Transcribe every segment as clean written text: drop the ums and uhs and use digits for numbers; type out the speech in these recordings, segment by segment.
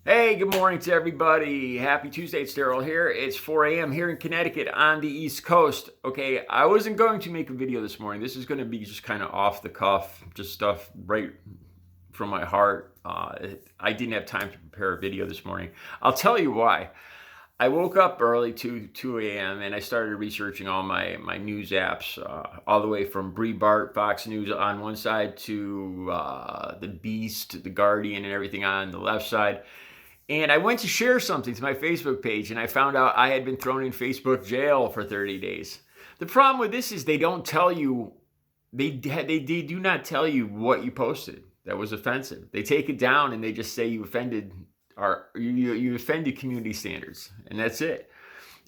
Hey, good morning to everybody. Happy Tuesday. It's Daryl here. It's 4 a.m. here in Connecticut on the East Coast. Okay, I wasn't going to make a video this morning. This is going to be just kind of off the cuff, just stuff right from my heart. I didn't have time to prepare a video this morning. I'll tell you why. I woke up early, 2 a.m., and I started researching all my news apps, all the way from Breitbart, Fox News on one side to The Beast, The Guardian, and everything on the left side. And I went to share something to my Facebook page, and I found out I had been thrown in Facebook jail for 30 days. The problem with this is they don't tell you, they do not tell you what you posted that was offensive. They take it down and they just say you offended you offended community standards, and that's it.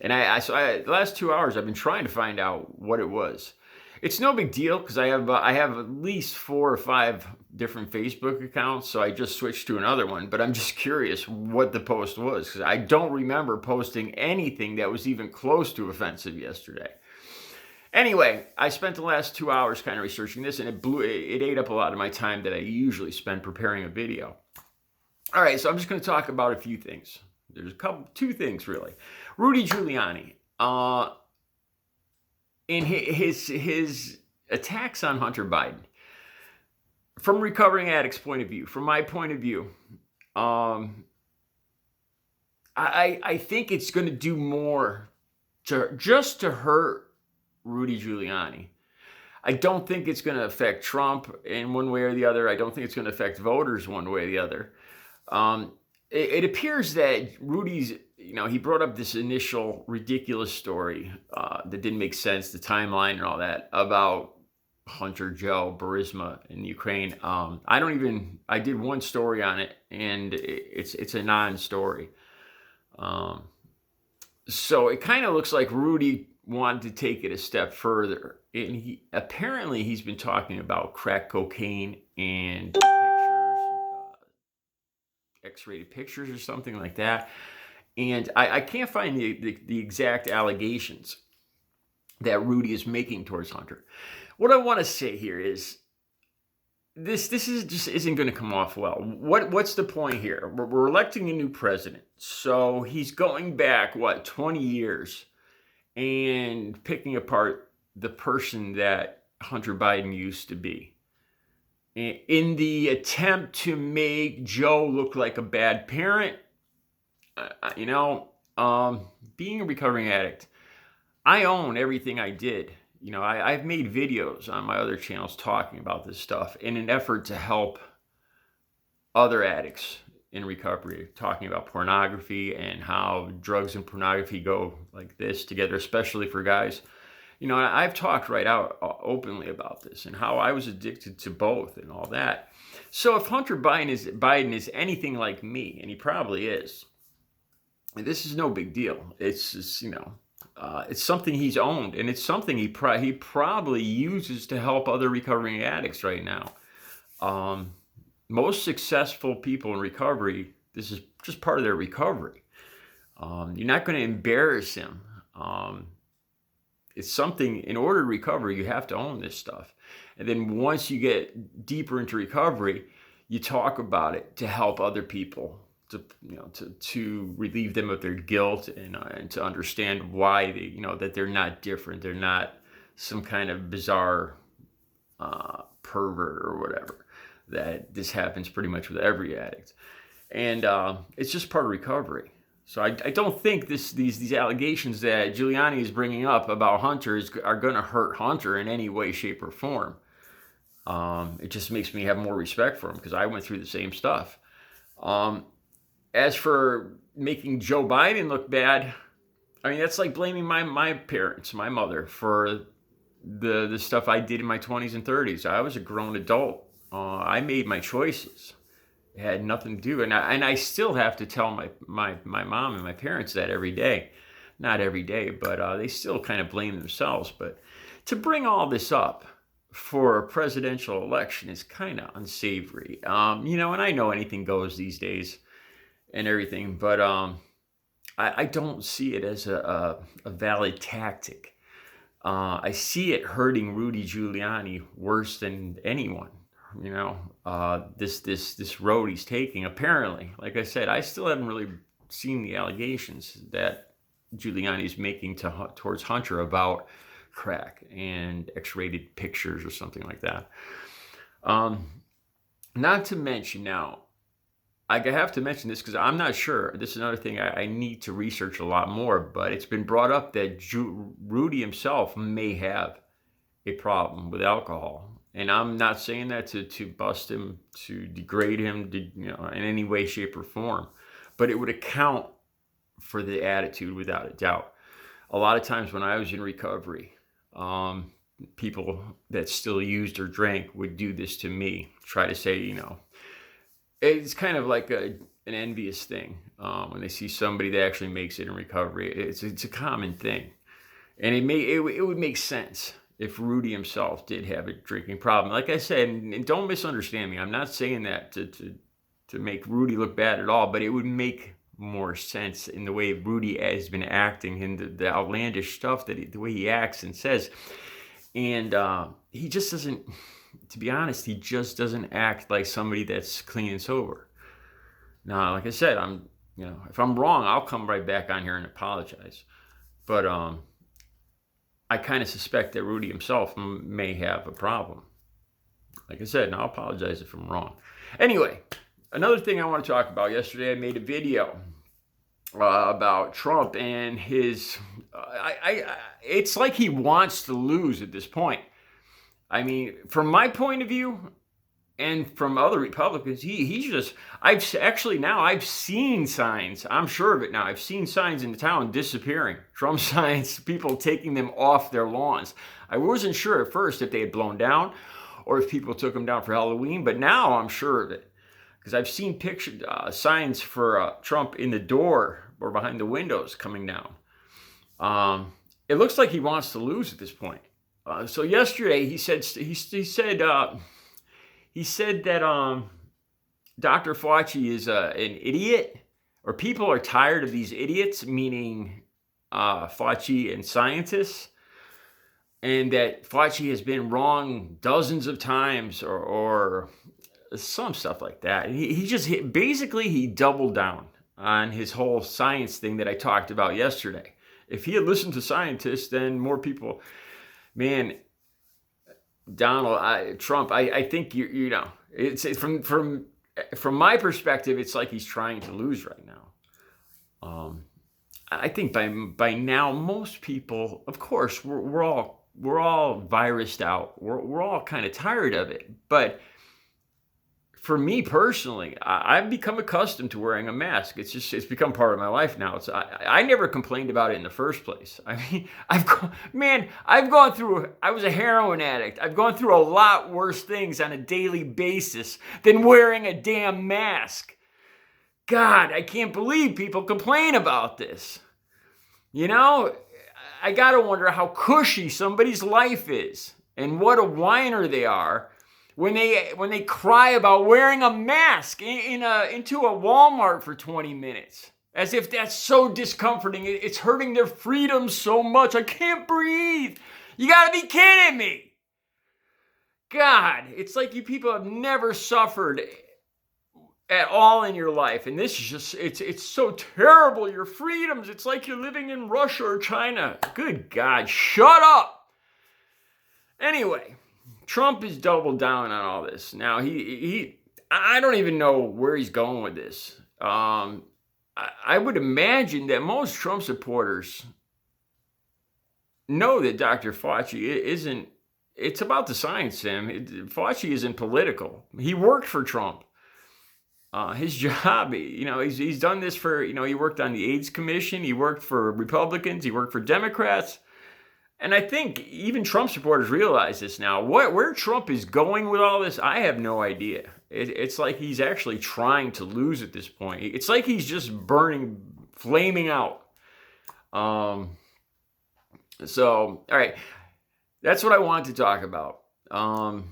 And the last 2 hours I've been trying to find out what it was. It's no big deal because I have at least 4 or 5 different Facebook accounts, so I just switched to another one. But I'm just curious what the post was because I don't remember posting anything that was even close to offensive yesterday. Anyway, I spent the last 2 hours kind of researching this, and it ate up a lot of my time that I usually spend preparing a video. All right, so I'm just going to talk about a few things. There's two things really. Rudy Giuliani. In his attacks on Hunter Biden, from recovering addicts' point of view, from my point of view, I think it's going to do more to hurt Rudy Giuliani. I don't think it's going to affect Trump in one way or the other. I don't think it's going to affect voters one way or the other. It appears that Rudy's, he brought up this initial ridiculous story that didn't make sense, the timeline and all that, about Hunter Joe Burisma in Ukraine. I did one story on it, and it's a non-story. So it kind of looks like Rudy wanted to take it a step further. And he's been talking about crack cocaine and pictures, X-rated pictures or something like that. And I can't find the exact allegations that Rudy is making towards Hunter. What I want to say here is this isn't going to come off well. What's the point here? We're electing a new president. So he's going back, 20 years and picking apart the person that Hunter Biden used to be, in the attempt to make Joe look like a bad parent. Being a recovering addict, I own everything I did. I've made videos on my other channels talking about this stuff in an effort to help other addicts in recovery, talking about pornography and how drugs and pornography go like this together, especially for guys. I've talked right out openly about this and how I was addicted to both and all that. So if Hunter Biden is anything like me, and he probably is, this is no big deal. It's just, it's something he's owned, and it's something he probably uses to help other recovering addicts right now. Most successful people in recovery, this is just part of their recovery. You're not going to embarrass him. It's something, in order to recover, you have to own this stuff. And then once you get deeper into recovery, you talk about it to help other people, to relieve them of their guilt and to understand why that they're not different. They're not some kind of bizarre pervert or whatever. That this happens pretty much with every addict. And it's just part of recovery. So I don't think these allegations that Giuliani is bringing up about Hunter are going to hurt Hunter in any way, shape, or form. It just makes me have more respect for him because I went through the same stuff. As for making Joe Biden look bad, that's like blaming my parents, my mother, for the stuff I did in my 20s and 30s. I was a grown adult. I made my choices. It had nothing to do, and I still have to tell my mom and my parents that every day. Not every day, but they still kind of blame themselves. But to bring all this up for a presidential election is kind of unsavory. And I know anything goes these days and everything, but I don't see it as a valid tactic. I see it hurting Rudy Giuliani worse than anyone, this road he's taking. Apparently, like I said, I still haven't really seen the allegations that Giuliani is making towards Hunter about crack and X-rated pictures or something like that. Not to mention now, I have to mention this because I'm not sure. This is another thing I need to research a lot more, but it's been brought up that Rudy himself may have a problem with alcohol. And I'm not saying that to bust him, to degrade him, in any way, shape, or form. But it would account for the attitude without a doubt. A lot of times when I was in recovery, people that still used or drank would do this to me, try to say, it's kind of like an envious thing when they see somebody that actually makes it in recovery. It's a common thing. And it would make sense if Rudy himself did have a drinking problem. Like I said, and don't misunderstand me, I'm not saying that to make Rudy look bad at all, but it would make more sense in the way Rudy has been acting and the outlandish stuff, the way he acts and says. And he just doesn't, to be honest, he just doesn't act like somebody that's clean and sober. Now, like I said, if I'm wrong, I'll come right back on here and apologize. But I kind of suspect that Rudy himself may have a problem. Like I said, and I'll apologize if I'm wrong. Anyway, another thing I want to talk about. Yesterday I made a video about Trump and his... it's like he wants to lose at this point. I mean, from my point of view, and from other Republicans, he's just... I've seen signs. I'm sure of it now. I've seen signs in the town disappearing. Trump signs, people taking them off their lawns. I wasn't sure at first if they had blown down or if people took them down for Halloween, but now I'm sure of it. Because I've seen signs for Trump in the door or behind the windows coming down. It looks like he wants to lose at this point. So yesterday he said that Dr. Fauci is an idiot, or people are tired of these idiots, meaning Fauci and scientists, and that Fauci has been wrong dozens of times, or some stuff like that. He doubled down on his whole science thing that I talked about yesterday. If he had listened to scientists, then more people, man, Trump, I think it's from my perspective, it's like he's trying to lose right now. I think by now most people, of course, we're all virused out. We're all kind of tired of it. But for me personally, I've become accustomed to wearing a mask. It's become part of my life now. I never complained about it in the first place. I mean, I was a heroin addict. I've gone through a lot worse things on a daily basis than wearing a damn mask. God, I can't believe people complain about this. I gotta wonder how cushy somebody's life is and what a whiner they are when they cry about wearing a mask into a Walmart for 20 minutes. As if that's so discomforting. It's hurting their freedom so much. I can't breathe. You gotta be kidding me. God, it's like you people have never suffered at all in your life. And this is just, it's so terrible. Your freedoms, it's like you're living in Russia or China. Good God, shut up. Anyway, Trump has doubled down on all this. Now, I don't even know where he's going with this. I would imagine that most Trump supporters know that Dr. Fauci isn't, it's about the science, Sam. Fauci isn't political. He worked for Trump. His job, he's done this for, he worked on the AIDS Commission. He worked for Republicans. He worked for Democrats. And I think even Trump supporters realize this now. Where Trump is going with all this, I have no idea. It's like he's actually trying to lose at this point. It's like he's just flaming out. So, all right. That's what I wanted to talk about. I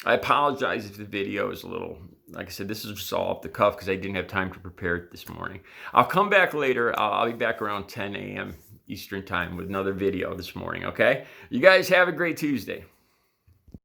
apologize if the video is a little, like I said, this is just all off the cuff because I didn't have time to prepare it this morning. I'll come back later. I'll be back around 10 a.m. Eastern time with another video this morning, okay? You guys have a great Tuesday.